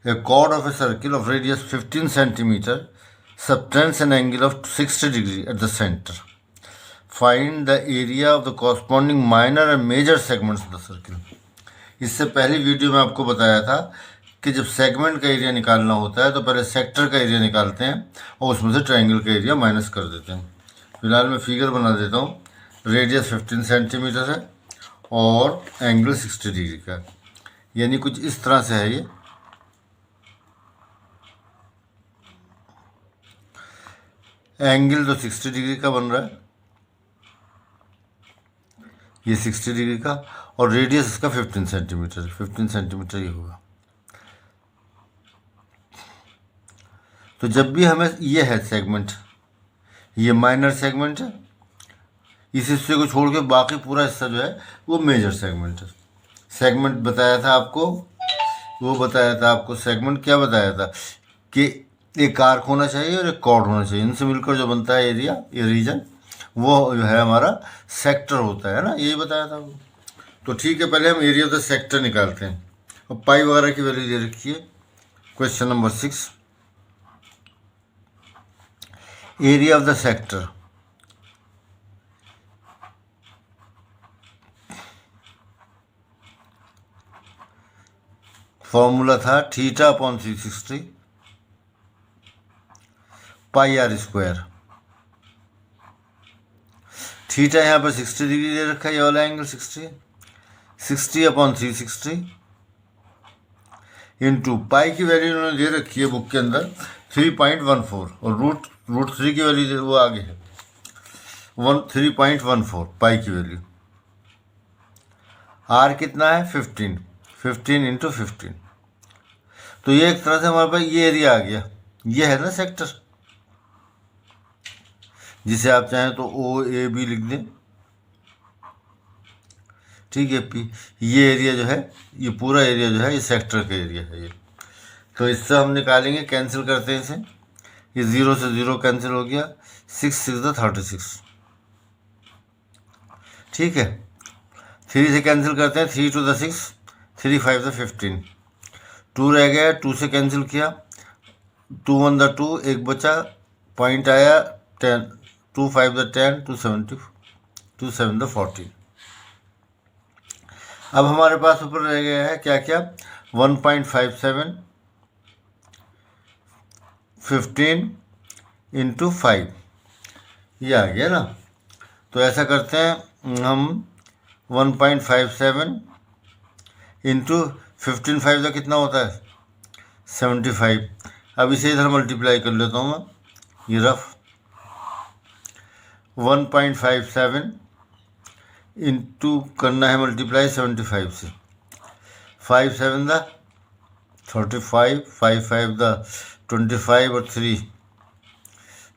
A chord of a circle of radius 15 centimeter subtends an angle of 60 degree at the center. Find the area of the corresponding minor and major segments of the circle. इससे पहली video में आपको बताया था कि जब segment का area निकालना होता है तो पहले सेक्टर का एरिया निकालते हैं और उसमें से ट्रायंगल का एरिया माइनस कर देते हैं। फिलहाल मैं फिगर बना देता हूँ। रेडियस 15 सेंटीमीटर है और एंगल 60 डिग्री का, यानी कुछ इस तरह से है। ये एंगल तो 60 डिग्री का बन रहा है, ये 60 डिग्री का, और रेडियस इसका 15 सेंटीमीटर, 15 सेंटीमीटर ही होगा। तो जब भी हमें ये है सेगमेंट, ये माइनर सेगमेंट है, इस हिस्से को छोड़ के बाकी पूरा हिस्सा जो है वो मेजर सेगमेंट है। सेगमेंट बताया था आपको, वो बताया था आपको सेगमेंट क्या बताया था कि एक आर्क होना चाहिए और एक कॉर्ड होना चाहिए, इनसे मिलकर जो बनता है एरिया, ये रीजन, वो जो है हमारा सेक्टर होता है ना, यही बताया था वो। तो ठीक है, पहले हम एरिया ऑफ द सेक्टर निकालते हैं। और पाई वगैरह की वैल्यू दे रखी है। Question number 6, area of the sector. Formula था theta upon 360 pi are square. Theta यहाँ पर 60 डिग्री दे रखा है, ये वाला एंगल 60 अपॉन 360 इंटू पाई की वैल्यू उन्होंने दे रखी है बुक के अंदर 3.14 और रूट 3 की वैल्यू वो आगे है 3.14 पाई की वैल्यू। आर कितना है 15 इंटू 15। तो ये एक तरह से हमारे पास ये एरिया आ गया, ये है ना सेक्टर, जिसे आप चाहें तो ओ ए बी लिख दें, ठीक है पी। ये एरिया जो है, ये पूरा एरिया जो है ये सेक्टर का एरिया है ये। तो इससे हम निकालेंगे, कैंसिल करते हैं इसे, ये 0 से 0 कैंसिल हो गया, 6 6 36, ठीक है। 3 से कैंसिल करते हैं, 3 2 6, 3 5 15, 2 रह गया, 2 से कैंसिल किया, 2 1 2, एक बचा, पॉइंट आया 10, 2 5 10, 2 7 14। अब हमारे पास ऊपर रह गया है क्या क्या, 1.57 15 इंटू 5, ये आ गया ना। तो ऐसा करते हैं हम, 1.57 इंटू 15, 5 का कितना होता है 75। अब इसे इधर मल्टीप्लाई कर लेता हूँ मैं, ये रफ 1.57 इंटू करना है मल्टीप्लाई 75 से, 5 7 35, 5 5 25 और 3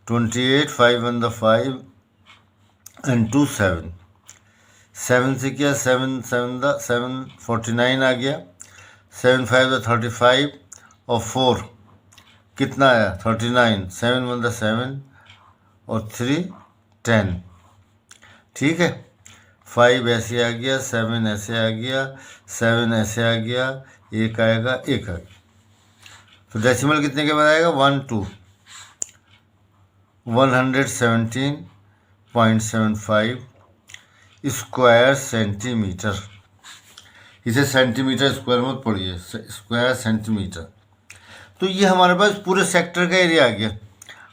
28, 5 1 5 एंड 2 7, 7 से किया 7 7 49 आ गया, 7 5 35 और 4 कितना आया 39, 7 1 7 और 3 10, ठीक है। 5 ऐसे आ गया, 7 ऐसे आ गया, 7 ऐसे आ गया, एक आएगा, एक आ गया। तो डेसिमल कितने के बाद आएगा 117.75 स्क्वायर सेंटीमीटर। इसे सेंटीमीटर स्क्वायर मत पढ़िए, स्क्वायर सेंटीमीटर। तो ये हमारे पास पूरे सेक्टर का एरिया आ गया।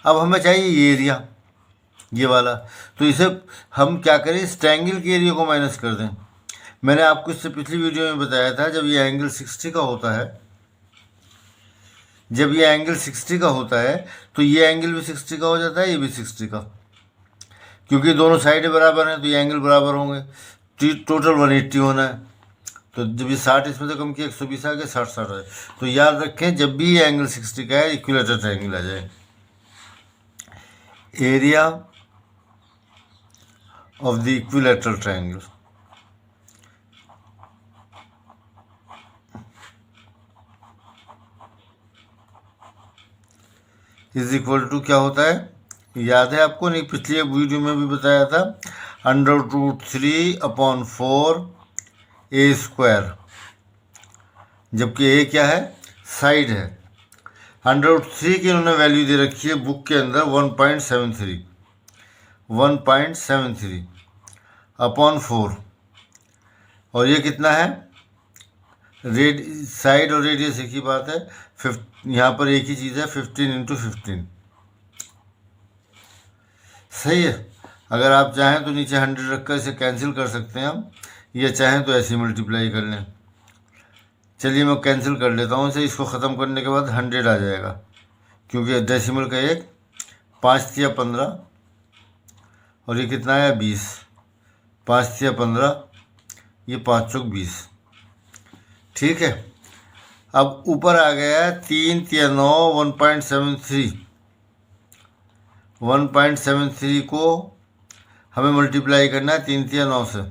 अब हमें चाहिए ये एरिया, ये वाला। तो इसे हम क्या करें, इस ट्रायंगल के एरिया को माइनस कर दें। मैंने आपको इससे पिछली वीडियो में बताया था, जब ये एंगल 60 का होता है, जब ये एंगल 60 का होता है तो ये एंगल भी 60 का हो जाता है, ये भी 60 का, क्योंकि दोनों साइडें बराबर हैं तो ये एंगल बराबर होंगे। टोटल 180 होना है। तो जब ये 60 इसमें से कम किया 120 आ गया, 60 60 है। तो याद रखें, जब भी ये एंगल 60 का है इक्विलेटरल ट्रायंगल आ जाए। Area of the equilateral triangle is equal to क्या होता है, याद है आपको, नहीं पिछली वीडियो में भी बताया था, √3/4 a स्क्वायर, जबकि a क्या है साइड है। 103 की इन्होंने वैल्यू दे रखी है बुक के अंदर 1.73 अपॉन 4, और ये कितना है, रेड साइड और रेडियस एक ही बात है। यहाँ पर एक ही चीज़ है, 15 × 15। सही है। अगर आप चाहें तो नीचे 100 रखकर इसे कैंसिल कर सकते हैं हम, या चाहें तो ऐसे मल्टीप्लाई कर लें। चलिए मैं कैंसिल कर लेता हूँ इसे। इसको ख़त्म करने के बाद 100 आ जाएगा, क्योंकि डेसिमल का एक 5 तिया 15, और ये कितना है 20, 5 तिया 15, ये 5 चौक 20। ठीक है। अब ऊपर आ गया है 3 तिया 9, 1.73। 1.73 को हमें मल्टीप्लाई करना है 3 तिया 9 से।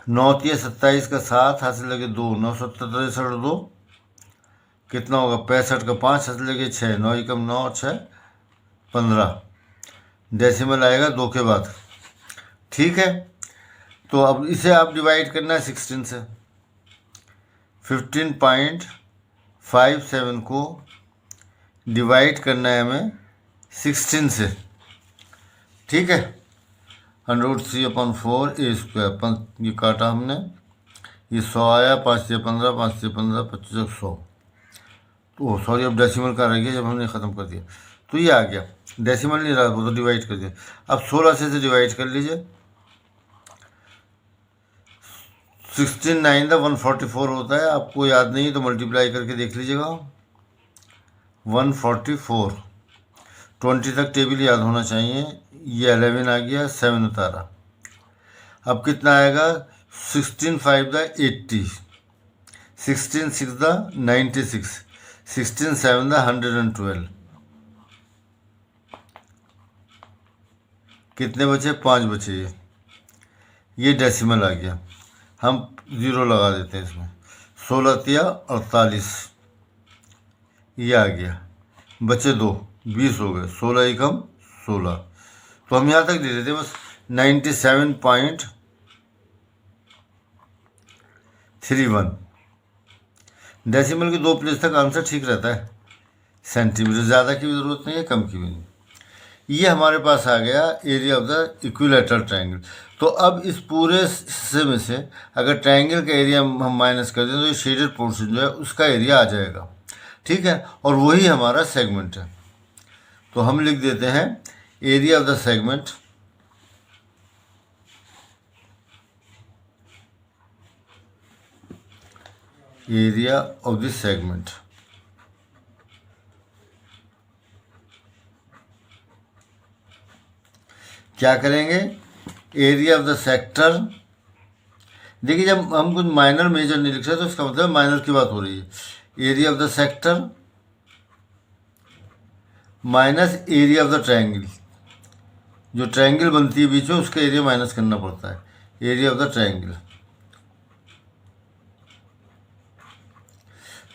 9 तिया 27 का 7, हाथ से लगे 2, 9 7 63 2, कितना होगा 65 का 5, हाथ से लगे 6, 9 एकम 9, 6 15, डेसिमल आएगा 2 के बाद। ठीक है। तो अब इसे आप डिवाइड करना है 16 से। 15.57 को डिवाइड करना है हमें 16 से। ठीक है। 103/4 A², ये काटा हमने, ये 100 आया, 5 से 15, 5 से 15, 25 100। तो सॉरी, अब डेसिमल का रह गया जब हमने ख़त्म कर दिया, तो ये आ गया। डेसिमल नहीं रहा, वो तो डिवाइड कर दिया। अब 16 से डिवाइड कर लीजिए। 16 9 दा 144 होता है, आपको याद नहीं तो मल्टीप्लाई करके देख लीजिएगा। 144, 20 तक टेबल याद होना चाहिए। ये 11 आ गया, 7 उतारा। अब कितना आएगा, 16 5 दा 80, 16 6 दा 96, 16 7 दा 112। कितने बचे, 5 बचे। ये डेसिमल आ गया, हम 0 लगा देते हैं इसमें। 16 तिया 48, ये आ गया। बचे 2, 20 हो गए। 16 एकम 16, तो हम यहाँ तक दे देते बस। 97.31। डेसिमल के 2 प्लेस तक आंसर ठीक रहता है। सेंटीमीटर, ज़्यादा की भी ज़रूरत नहीं है, कम की भी नहीं। ये हमारे पास आ गया area of the equilateral triangle. तो अब इस पूरे हिस्से में से अगर ट्रायंगल का एरिया हम माइनस कर दें तो ये शेडेड पोर्शन जो है उसका एरिया आ जाएगा। ठीक है। और वही हमारा सेगमेंट है। तो हम लिख देते हैं area of the segment area of the segment क्या करेंगे, एरिया ऑफ द सेक्टर। देखिए जब हम कुछ माइनर मेजर नहीं लिख रहे तो इसका मतलब माइनर की बात हो रही है। Area of the sector minus area of the triangle, जो ट्रायंगल बनती है बीच में उसका एरिया माइनस करना पड़ता है, एरिया ऑफ द ट्रायंगल।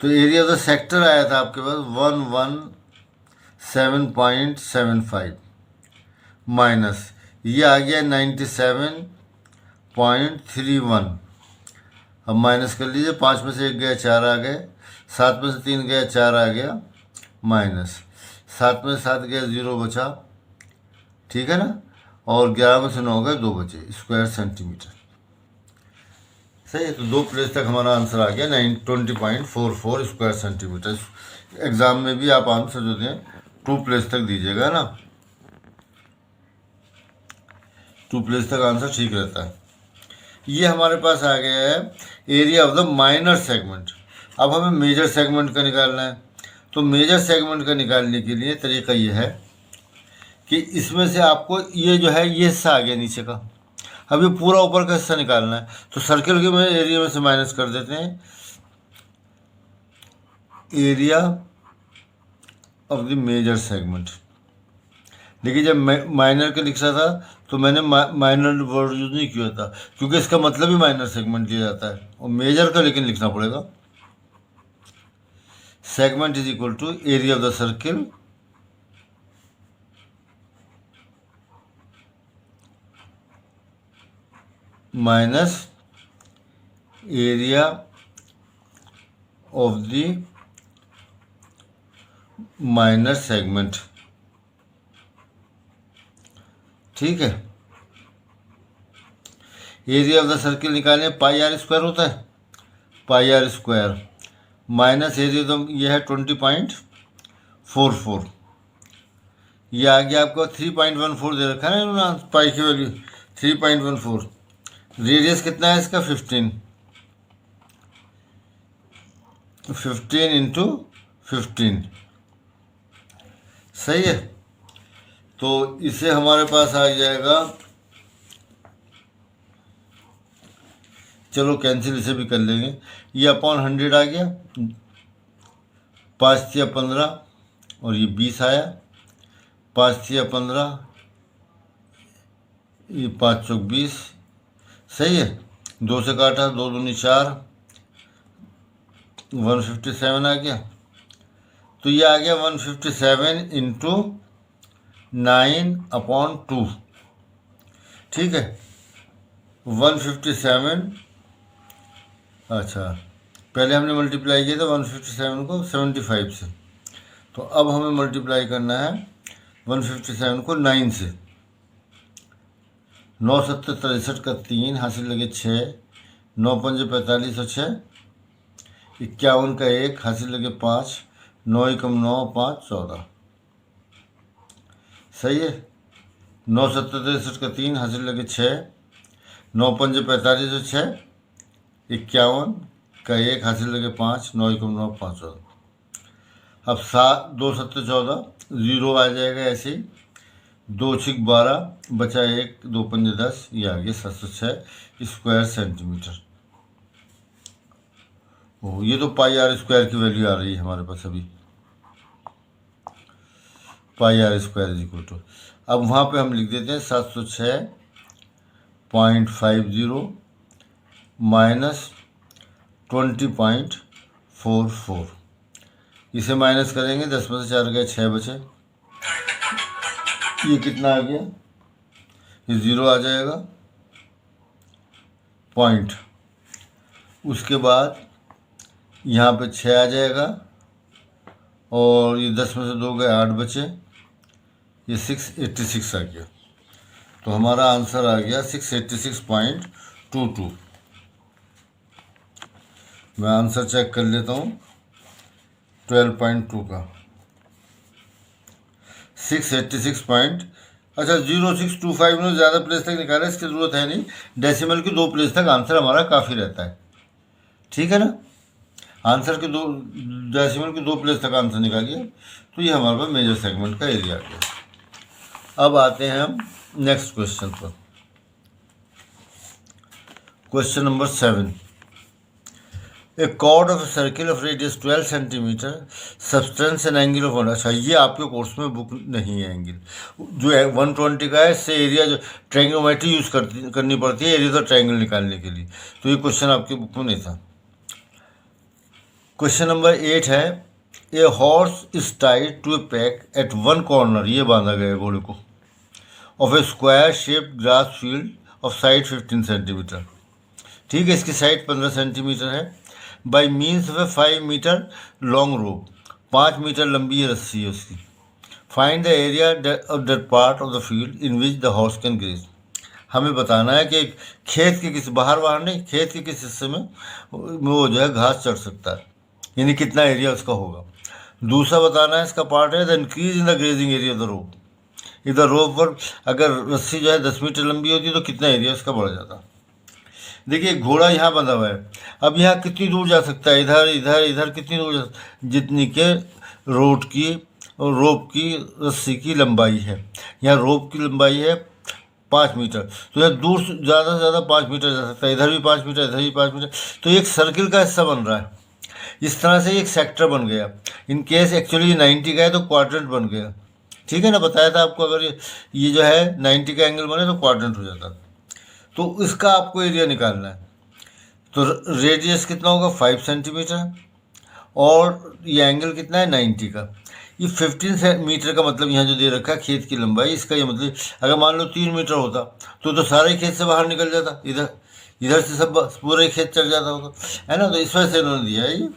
तो एरिया ऑफ द सेक्टर आया था आपके पास 117.75 माइनस ये आ गया 97.31। अब माइनस कर लीजिए, 5 में से 1 गया 4 आ गए, 7 में से 3 गया 4 आ गया, माइनस 7 में से 7 गया 0 बचा। ठीक है ना। और 11 में से 9 गए 2 बचे, स्क्वायर सेंटीमीटर। सही है। तो 2 प्लेस तक हमारा आंसर आ गया 20.44 स्क्वायर सेंटीमीटर। एग्जाम में भी आप आंसर जो दें 2 प्लेस तक दीजिएगा ना, 2 प्लेस तक आंसर ठीक रहता है। ये हमारे पास आ गया है area of the minor segment. अब हमें मेजर सेगमेंट का निकालना है। तो मेजर सेगमेंट का निकालने के लिए तरीका ये है कि इसमें से आपको ये जो है ये हिस्सा आ गया नीचे का, अब ये पूरा ऊपर का हिस्सा निकालना है। तो सर्किल के में एरिया में से माइनस कर देते हैं area of the major segment. देखिए जब मैं माइनर का लिख रहा था तो मैंने माइनर वर्ड यूज नहीं किया था, क्योंकि इसका मतलब ही माइनर सेगमेंट लिया जाता है, और मेजर का लेकिन लिखना पड़ेगा। Segment is equal to area of the circle minus area of the minor segment. ठीक है, एरिया ऑफ द सर्किल निकालें, पाई आर स्क्वायर होता है, पाई आर स्क्वायर माइनस एरिया तो यह है 20.44, ये आ गया आपको 3.14 दे रखा है ना इन्होंने पाई की वैल्यू 3.14। रेडियस कितना है इसका 15 इंटू 15, सही है। तो इसे हमारे पास आ जाएगा, चलो कैंसिल इसे भी कर लेंगे, ये अपॉन 100 आ गया, 5 या 15 और ये 20 आया, 5 या 15, ये 5 चौक 20, सही है। 2 से काटा, 2 दूनी 4, 157 आ गया। तो ये आ गया 157 इंटू 9/2, ठीक है। 157, अच्छा पहले हमने मल्टीप्लाई किया था 157 को 75 से, तो अब हमें मल्टीप्लाई करना है 157 को 9 से। 9 7 63 का 3 हासिल लगे 6, 9 5 45 और 6, 51 का 1 हासिल लगे 5, 9 एकम 9, 5 14, सही है। 9 7 63 का 3 हासिल लगे 6, 9 5 45 और 6, 51 का 1 हासिल लगे 5, 9 एकम 9, 5 14। अब 7 2 7 14, 0 आ जाएगा ऐसे ही, 2 6 12 बचा 1, 2 5 10, ये आ गया 706 स्क्वायर सेंटीमीटर। ओह, ये तो पाई आर स्क्वायर की वैल्यू आ रही है हमारे पास अभी, pi are square is equal to, अब वहाँ पे हम लिख देते हैं 706.50 माइनस 20.44, इसे माइनस करेंगे, 10 में से 4 गए 6 बचे, ये कितना आ गया, ये 0 आ जाएगा पॉइंट, उसके बाद यहाँ पे 6 आ जाएगा और ये 10 में से 2 गए 8 बचे, ये 686 आ गया। तो हमारा आंसर आ गया 686.22। मैं आंसर चेक कर लेता हूँ 12.2 का, 686 अच्छा 0625 में ज़्यादा प्लेस तक निकाला, इसकी ज़रूरत है नहीं, डेसिमल की 2 प्लेस तक आंसर हमारा काफ़ी रहता है, ठीक है ना। आंसर के 2 डेसिमल की 2 प्लेस तक आंसर निकालिए, तो ये हमारे पास मेजर सेगमेंट का एरिया आ गया। अब आते हैं हम नेक्स्ट क्वेश्चन पर, question number 7। A chord of circle of radius 12 centimetre subtends an angle of 1, अच्छा ये आपके कोर्स में बुक नहीं है, एंगल जो है 120 का है, इससे एरिया जो ट्रायंगोमेट्री यूज़ करनी पड़ती है एरिया का ट्रायंगल निकालने के लिए, तो ये क्वेश्चन आपके बुक में नहीं था। क्वेश्चन नंबर 8 है, a horse is tied to a peg at one corner, ये बांधा गया है घोड़े को, of a square shaped grass field of side 15 centimetre, ठीक है, इसकी साइड 15 सेंटीमीटर है, by means of a 5 metre long rope, 5 metre लंबी रस्सी है उसकी। Find the area of that part of the field in which the horse can graze, हमें बताना है कि खेत के किस बाहर नहीं, खेत के किस हिस्से में वो जो है घास चढ़ सकता है, यानी कितना एरिया उसका होगा। दूसरा बताना है इसका पार्ट है the increase in the grazing area of the rope, इधर रोप पर अगर रस्सी जो है 10 मीटर लंबी होती है तो कितना एरिया उसका बढ़ जाता। देखिए घोड़ा यहाँ बंधा हुआ है, अब यहाँ कितनी दूर जा सकता है, इधर इधर इधर कितनी दूर जा सकता है, जितनी के रोप की रस्सी की लंबाई है, यहाँ रोप की लंबाई है 5 मीटर, तो यहाँ दूर ज़्यादा से ज़्यादा 5 मीटर जा सकता है, इधर भी 5 मीटर इधर भी 5 मीटर, तो एक सर्किल का हिस्सा बन रहा है, इस तरह से एक सेक्टर बन गया। इन केस एक्चुअली 90 का है तो क्वाड्रेंट बन गया, ठीक है ना, बताया था आपको, अगर ये जो है 90 का एंगल बने तो क्वाड्रेंट हो जाता। तो इसका आपको एरिया निकालना है, तो रेडियस कितना होगा 5 सेंटीमीटर और ये एंगल कितना है 90 का, ये 15 मीटर का मतलब यहाँ जो दे रखा है खेत की लंबाई, इसका ये मतलब अगर मान लो 3 मीटर होता तो सारे खेत से बाहर निकल जाता, इधर से सब पूरे खेत चल जाता होगा, है ना, तो इस वजह से इन्होंने दिया है ये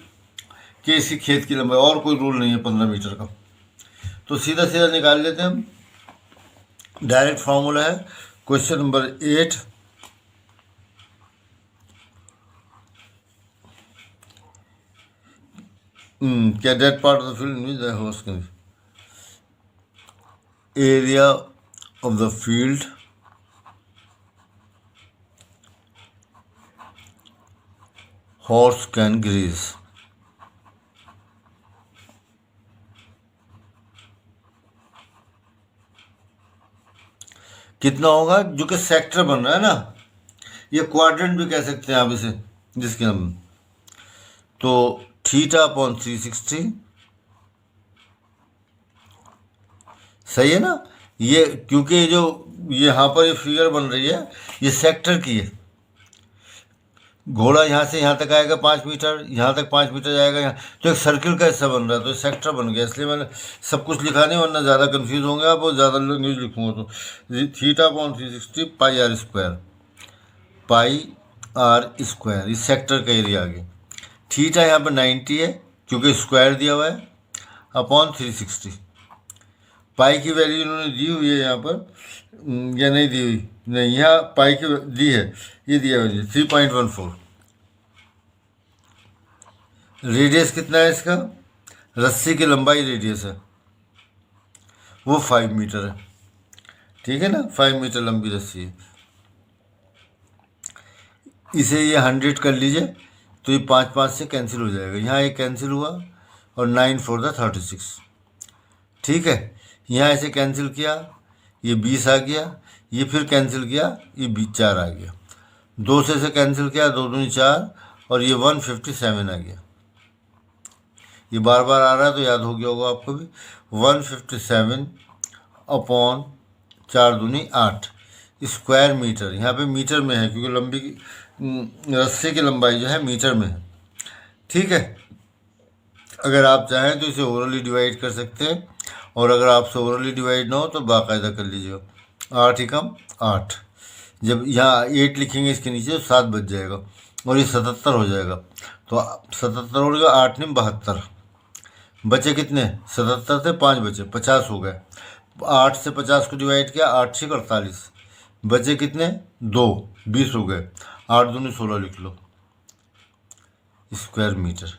कि इसकी खेत की लंबाई, और कोई रूल नहीं है 15 मीटर का। तो सीधा सीधा निकाल लेते हैं हम। डायरेक्ट फार्मूला है क्वेश्चन नंबर 8। क्या that part of the field mean the horse can area of the field horse can graze. कितना होगा, जो कि सेक्टर बन रहा है ना, ये क्वाड्रेंट भी कह सकते हैं आप इसे, जिसके हम तो थीटा अपॉन 360, सही है ना। ये क्योंकि जो यहाँ पर ये फिगर बन रही है ये सेक्टर की है। घोड़ा यहाँ से यहाँ तक आएगा 5 मीटर, यहाँ तक 5 मीटर जाएगा, यहाँ तो एक सर्किल का हिस्सा बन रहा है, तो सेक्टर बन गया। इसलिए मैंने सब कुछ लिखा नहीं, वरना ज़्यादा कंफ्यूज होंगे आप और ज़्यादा न्यूज लिखूंगा। तो theta upon 360 pi are square, pi are square, इस सेक्टर का एरिया आ गया। थीटा यहाँ पर 90 है क्योंकि स्क्वायर दिया हुआ है, अपॉन 360। पाई की वैल्यू इन्होंने दी हुई है यहाँ पर, या नहीं दी हुई, नहीं यहाँ पाई की दी है, ये दिया हुआ है 3.14। रेडियस कितना है इसका, रस्सी की लंबाई रेडियस है वो 5 मीटर है, ठीक है ना, 5 मीटर लंबी रस्सी है। इसे ये 100 कर लीजिए तो ये 5 से कैंसिल हो जाएगा, यहाँ एक कैंसिल हुआ और 9 4 द 36, ठीक है। यहाँ ऐसे कैंसिल किया, ये 20 आ गया, ये फिर कैंसिल किया, ये 4 आ गया, 2 से कैंसिल किया, 2 दूनी 4, और ये 157 आ गया। ये बार बार आ रहा है तो याद हो गया होगा आपको भी, 157 अपॉन 4 दूनी 8 स्क्वायर मीटर। यहाँ पे मीटर में है क्योंकि लंबी रस्से की लंबाई जो है मीटर में है, ठीक है। अगर आप चाहें तो इसे ओवरली डिवाइड कर सकते हैं, और अगर आपसे ओवरली डिवाइड ना हो तो बाकायदा कर लीजिएगा। 8 एकम 8, जब यहाँ 8 लिखेंगे इसके नीचे तो 7 बच जाएगा और ये 77 हो जाएगा। तो 77 हो गया, 8 9 72, बचे कितने, 77 से 5 बचे, 50 हो गए। 8 से 50 को डिवाइड किया, 8 6 48, बचे कितने 2, 20 हो गए, 8 दूनी 16 लिख लो स्क्वायर मीटर।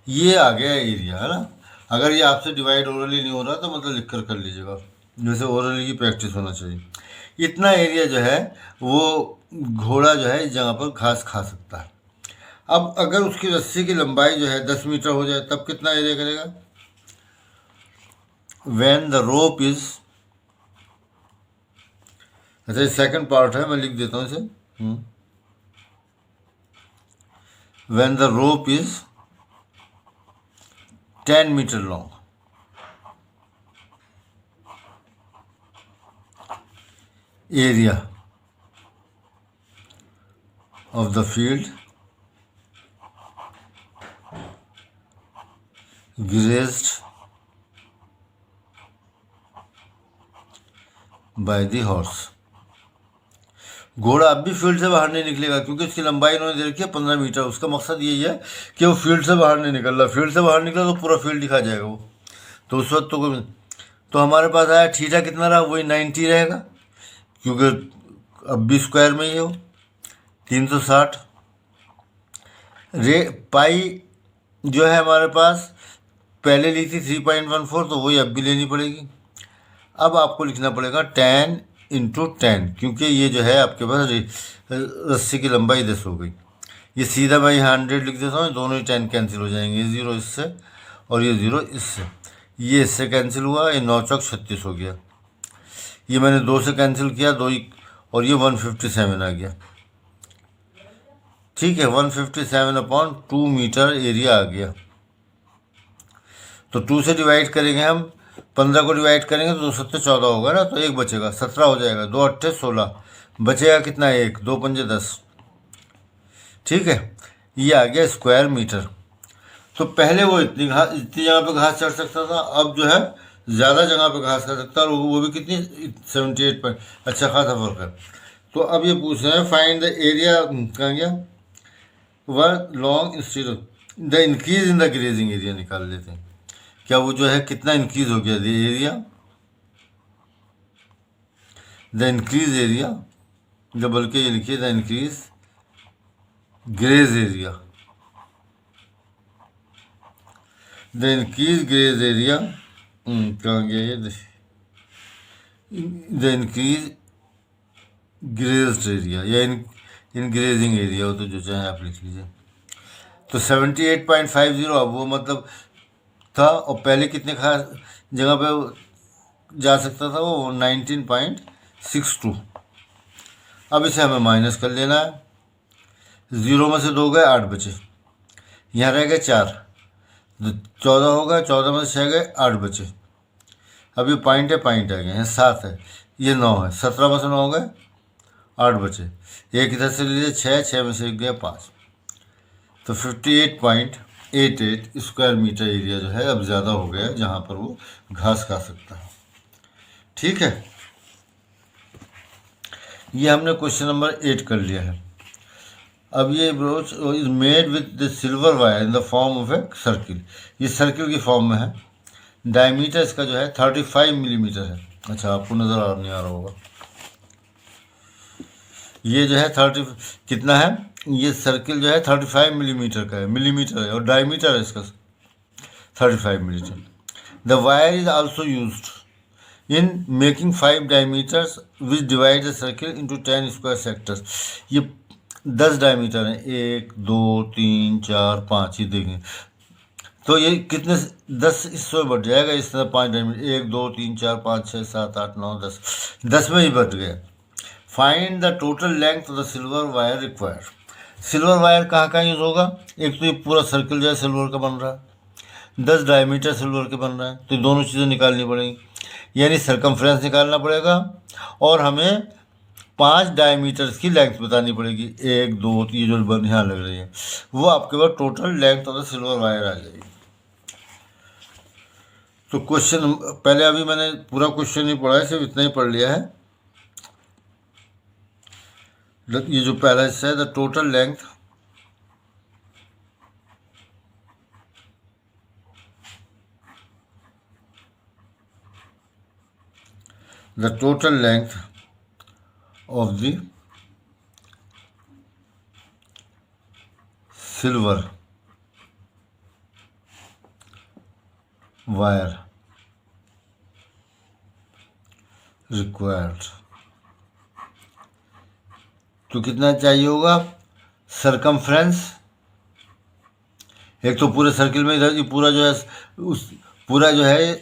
ये आ गया एरिया, है ना। अगर ये आपसे डिवाइड ओरली नहीं हो रहा तो मतलब लिख कर लीजिएगा, जैसे ओरली की प्रैक्टिस होना चाहिए। इतना एरिया जो है वो घोड़ा जो है इस जगह पर घास खा सकता है। अब अगर उसकी रस्सी की लंबाई जो है 10 मीटर हो जाए तब कितना एरिया करेगा, व्हेन द रोप इज, अच्छा सेकंड पार्ट है मैं लिख देता हूँ इसे, when the rope is 10 metre long, area of the field grazed by the horse। घोड़ा अब भी फील्ड से बाहर नहीं निकलेगा क्योंकि उसकी लंबाई उन्होंने दे रखी है 15 मीटर। उसका मकसद यही है कि वो फील्ड से बाहर नहीं निकल रहा, फील्ड से बाहर निकला तो पूरा फील्ड दिखा जाएगा वो, तो उस वक्त तो हमारे पास आया थीटा कितना रहा, वही 90 रहेगा क्योंकि अब भी स्क्वायर में ही हो 360। पाई जो है हमारे पास पहले ली थी 3.14, तो वही अब भी लेनी पड़ेगी। अब आपको लिखना पड़ेगा 10 इंटू 10, क्योंकि ये जो है आपके पास रस्सी की लंबाई 10 हो गई। ये सीधा मैं यहाँ 100 लिख देता हूँ, दोनों ही 10 कैंसिल हो जाएंगे, 0 इससे और ये 0 इससे, ये इससे कैंसिल हुआ, ये 9 चौक 36 हो गया। ये मैंने 2 से कैंसिल किया, 2 और ये 157 आ गया, ठीक है। 157 अपॉन 2 मीटर एरिया आ गया। तो 2 से डिवाइड करेंगे हम, 15 को डिवाइड करेंगे तो 2 7 14 होगा ना, तो 1 बचेगा, 17 हो जाएगा, 2 8 16, बचेगा कितना 1, 2 5 10, ठीक है। ये आ गया स्क्वायर मीटर। तो पहले वो इतनी जगह पे घास चढ़ सकता था, अब जो है ज़्यादा जगह पे घास कर सकता है, और वो भी कितनी 78 पर, अच्छा खासा फर्क है। तो अब ये पूछ रहे हैं फाइंड द एरिया, कहाँ गया, were long instead, the increase in the grazing area निकाल लेते हैं। क्या वो जो है कितना इंक्रीज हो गया एरिया, द इंक्रीज एरिया, जब बल्कि ये लिखिए the increase graze area, the increase graze area, कहाँ गया ये, द इंक्रीज ग्रेज्ड एरिया या इन ग्रेजिंग एरिया हो तो जो चाहे आप लिख लीजिए। तो 78.50 अब वो मतलब था, और पहले कितने खास जगह पे जा सकता था वो 19.62। अब इसे हमें माइनस कर लेना है, 0 में से 2 गए 8 बचे, यहाँ रह गए 4, 14 हो गए, 14 में से 6 गए 8 बचे। अब ये पॉइंट है, पॉइंट आ गए हैं, 7 है, ये 9 है, 17 में से 9 हो गए 8 बचे, एक इधर से लीजिए 6, 6 में से 1 गया 5। तो 58.88 स्क्वायर मीटर एरिया जो है अब ज़्यादा हो गया जहाँ पर वो घास खा सकता है। ठीक है, ये हमने क्वेश्चन नंबर 8 कर लिया है। अब ये broach is made with the silver wire in the form of a circle, ये सर्किल की फॉर्म में है। डायमीटर इसका जो है 35 मिलीमीटर है। अच्छा, आपको नज़र नहीं आ रहा होगा, ये जो है 30 कितना है, ये सर्किल जो है 35 मिलीमीटर का है, मिलीमीटर है, और डायमीटर है इसका 35 millimetre. The wire is also used in making 5 diameters which divide the circle into 10 square sectors. ये 10 डायमीटर हैं, 1 2 3 4 5, ये देखें तो ये कितने 10 इसमें बढ़ जाएगा, इस तरह 5 डायमीटर, 1 2 3 4 5 6 7 8 9 10, 10 में ही बढ़ गया। Find the total length of the silver wire required. Silver wire कहाँ कहाँ यूज़ होगा, एक तो ये पूरा सर्किल जो है सिल्वर का बन रहा है, 10 डायमीटर सिल्वर के बन रहा है, तो दोनों चीज़ें निकालनी पड़ेंगी, यानी सरकमफ्रेंस निकालना पड़ेगा, और हमें 5 डायमीटर्स की लेंथ बतानी पड़ेगी, 1 2 ये जो बन यहाँ लग रही है, वो आपके पास total length of the silver wire आ जाएगी। तो क्वेश्चन पहले अभी मैंने पूरा क्वेश्चन नहीं पढ़ा है, सिर्फ इतना ही पढ़ लिया है। ये जो पहला हिस्सा है, the total length of the silver wire required, तो कितना चाहिए होगा, सरकमफ्रेंस, एक तो पूरे सर्किल में इधर ये पूरा जो है उस पूरा जो है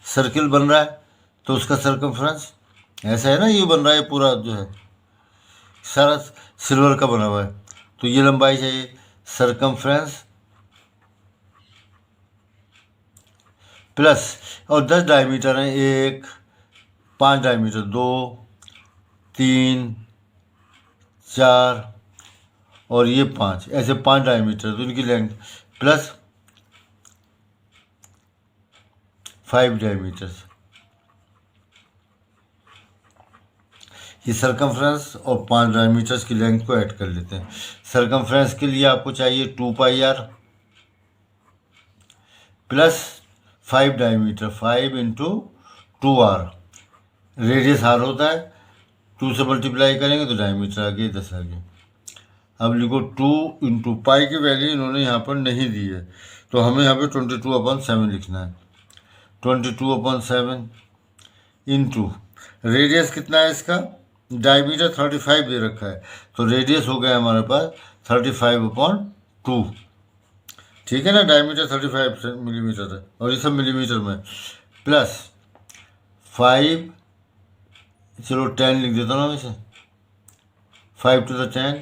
सर्किल बन रहा है, तो उसका सरकमफ्रेंस ऐसा है ना, ये बन रहा है पूरा जो है सारा सिल्वर का बना हुआ है, तो ये लंबाई चाहिए, सरकमफ्रेंस प्लस, और 10 डायमीटर हैं, 1 5 डायमीटर, 2 3 4 और ये 5, ऐसे 5 डायमीटर, तो इनकी लेंथ प्लस 5 डायमीटर्स, ये सरकमफ्रेंस और 5 डायमीटर्स की लेंथ को ऐड कर लेते हैं। सरकमफ्रेंस के लिए आपको चाहिए 2 pi R plus 5 diameter, 5 into 2 R, radius R होता है, 2 से मल्टीप्लाई करेंगे तो डायमीटर आ गया, 10 आ गया। अब लिखो 2 इंटू पाई की वैल्यू इन्होंने यहाँ पर नहीं दी है, तो हमें यहाँ पे 22/7 लिखना है, 22/7 इंटू रेडियस कितना है इसका, डायमीटर 35 दे रखा है, तो रेडियस हो गया हमारे पास 35/2, ठीक है ना, डायमीटर 35 मिलीमीटर है और ये सब मिलीमीटर में, प्लस 5, चलो 10 लिख देता हूँ ना इसे, 5 to the 10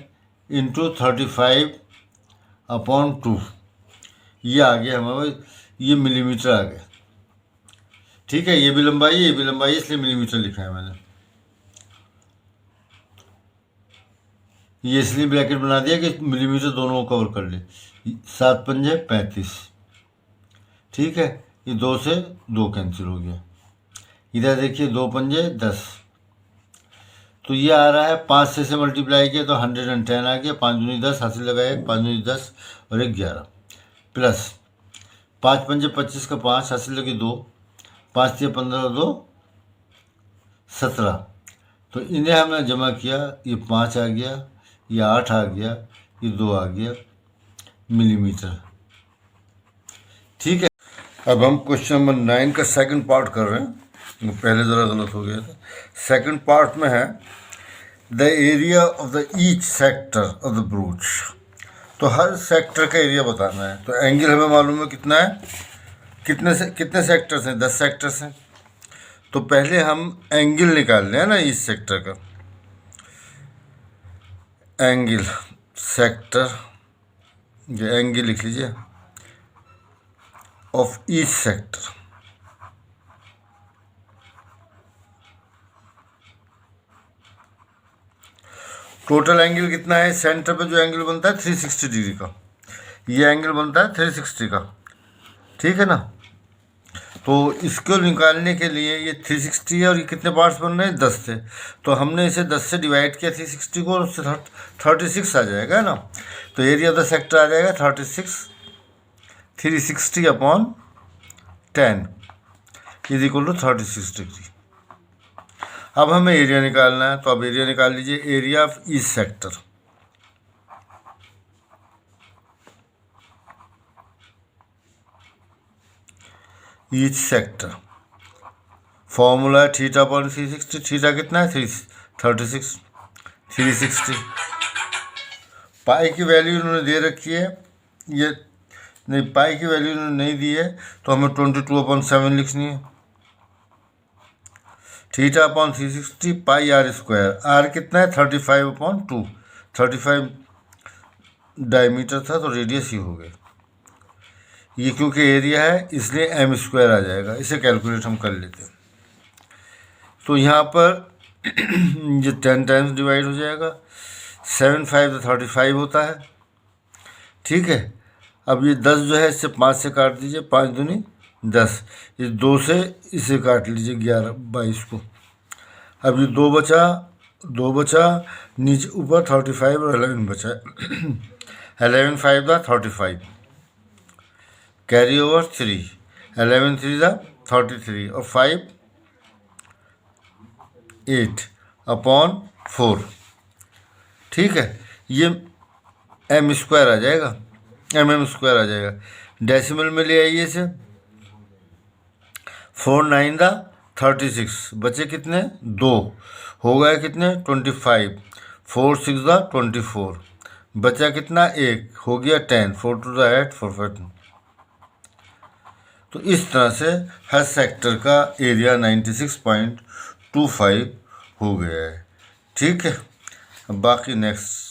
इंटू 35/2, ये आ गया हमारे, ये मिलीमीटर आ गया, ठीक है, ये भी लंबाई है, ये भी लंबाई है, इसलिए मिलीमीटर लिखा है मैंने, ये इसलिए ब्रैकेट बना दिया कि मिलीमीटर दोनों को कवर कर ले, 7 पंजे 35, ठीक है, ये 2 से 2 कैंसिल हो गया, इधर देखिए 2 पंजे 10, तो ये आ रहा है 5 से मल्टीप्लाई किया तो 110 आ गया, 5 दूनी 10 हासिल लगाया, 5 दूनी 10 और 1 11, प्लस 5 पंजे 25 का 5 हासिल लगी 2, 5 3 15 2 17। तो इन्हें हमने जमा किया, ये 5 आ गया, ये 8 आ गया, ये 2 आ गया मिलीमीटर। ठीक है, अब हम क्वेश्चन नंबर 9 का सेकंड पार्ट कर रहे हैं। पहले ज़रा गलत हो गया था। सेकंड पार्ट में है the area of the each sector of the ब्रूच। तो हर सेक्टर का एरिया बताना है। तो एंगल हमें मालूम है कितना है, कितने सेक्टर्स हैं, 10 सेक्टर्स हैं। तो पहले हम एंगल निकाल लें ना ईच सेक्टर का। एंगल सेक्टर, ये एंगल लिख लीजिए of each sector. Total angle कितना है, सेंटर पे जो एंगल बनता है 360 डिग्री का, ये एंगल बनता है 360 का। ठीक है ना। तो इसको निकालने के लिए ये 360 है और ये कितने पार्ट्स बन रहे हैं, 10 थे। तो हमने इसे 10 से डिवाइड किया 360 को, और उससे 36 आ जाएगा ना। तो एरिया ऑफ द सेक्टर आ जाएगा 360 upon 10 is equal to 36 degree. अब हमें एरिया निकालना है। तो अब एरिया निकाल लीजिए, area of each sector. Each sector formula है थीटा अपॉन 360। थीटा कितना है, 36 360। पाई की वैल्यू इन्होंने दे रखी है, ये नहीं, पाई की वैल्यू इन्होंने नहीं दी है, तो हमें 22/7 लिखनी है। Theta upon 360 pi are square. R कितना है, 35/2। 35 डायमीटर था तो रेडियस ही हो गया। ये क्योंकि एरिया है इसलिए m स्क्वायर आ जाएगा। इसे कैलकुलेट हम कर लेते हैं। तो यहाँ पर ये 10 टाइम्स डिवाइड हो जाएगा। 7 5 35 होता है। ठीक है। अब ये 10 जो है इससे 5 से काट दीजिए, 5 दूनी 10। इस 2 से इसे काट लीजिए 11 22 को। अब ये 2 बचा, नीचे ऊपर 35 और 11 बचा। 11 5 35, कैरी ओवर 3, 11 3 33 और 5 8 अपॉन 4। ठीक है। ये m स्क्वायर आ जाएगा, mm स्क्वायर आ जाएगा। डेसिमल में ले आइए इसे। 4 9 36, बचे कितने, 2 हो गए कितने, 25। 4 6 24, बचा कितना, 1 हो गया 10। 4 2 8 4 5। तो इस तरह से हर सेक्टर का एरिया 96.25 हो गया है। ठीक है। अब बाकी नेक्स्ट